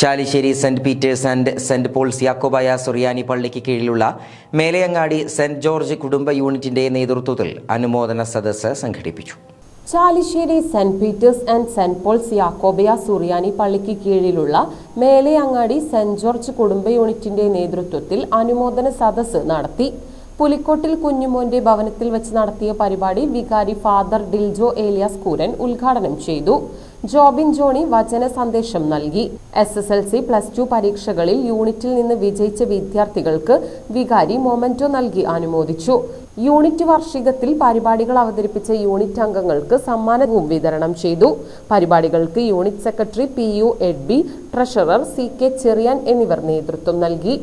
Chalissery Saint Peter's and Saint Paul's Yakobaya Suriyani പള്ളിക്ക് കീഴിലുള്ള മേലയങ്ങാടി saint George കുടുംബ യൂണിറ്റിന്റെ നേതൃത്വത്തിൽ അനുമോദന സദസ്സ് സംഘടിപ്പിച്ചു. Chalissery Saint Peter's and Saint Paul's Yakobaya Suriyani പള്ളിക്ക് കീഴിലുള്ള മേലയങ്ങാടി സെന്റ് ജോർജ് കുടുംബ യൂണിറ്റിന്റെ നേതൃത്വത്തിൽ അനുമോദന സദസ്സ് നടത്തി. പുലിക്കോട്ടിൽ കുഞ്ഞുമോന്റെ ഭവനത്തിൽ വെച്ച് നടത്തിയ പരിപാടി വികാരി ഫാദർ ഡിൽജോ ഏലിയാസ് കൂരൻ ഉദ്ഘാടനം ചെയ്തു. ജോബിൻ ജോണി വചന സന്ദേശം നൽകി. SSLC +2 പരീക്ഷകളിൽ യൂണിറ്റിൽ നിന്ന് വിജയിച്ച വിദ്യാർത്ഥികൾക്ക് വികാരി മൊമെന്റോ നൽകി അനുമോദിച്ചു. യൂണിറ്റ് വാർഷികത്തിൽ പരിപാടികൾ അവതരിപ്പിച്ച യൂണിറ്റ് അംഗങ്ങൾക്ക് സമ്മാനവും വിതരണം ചെയ്തു. പരിപാടികൾക്ക് യൂണിറ്റ് സെക്രട്ടറി PU എഡ്ബി, ട്രഷറർ CK ചെറിയാൻ എന്നിവർ നേതൃത്വം നൽകി.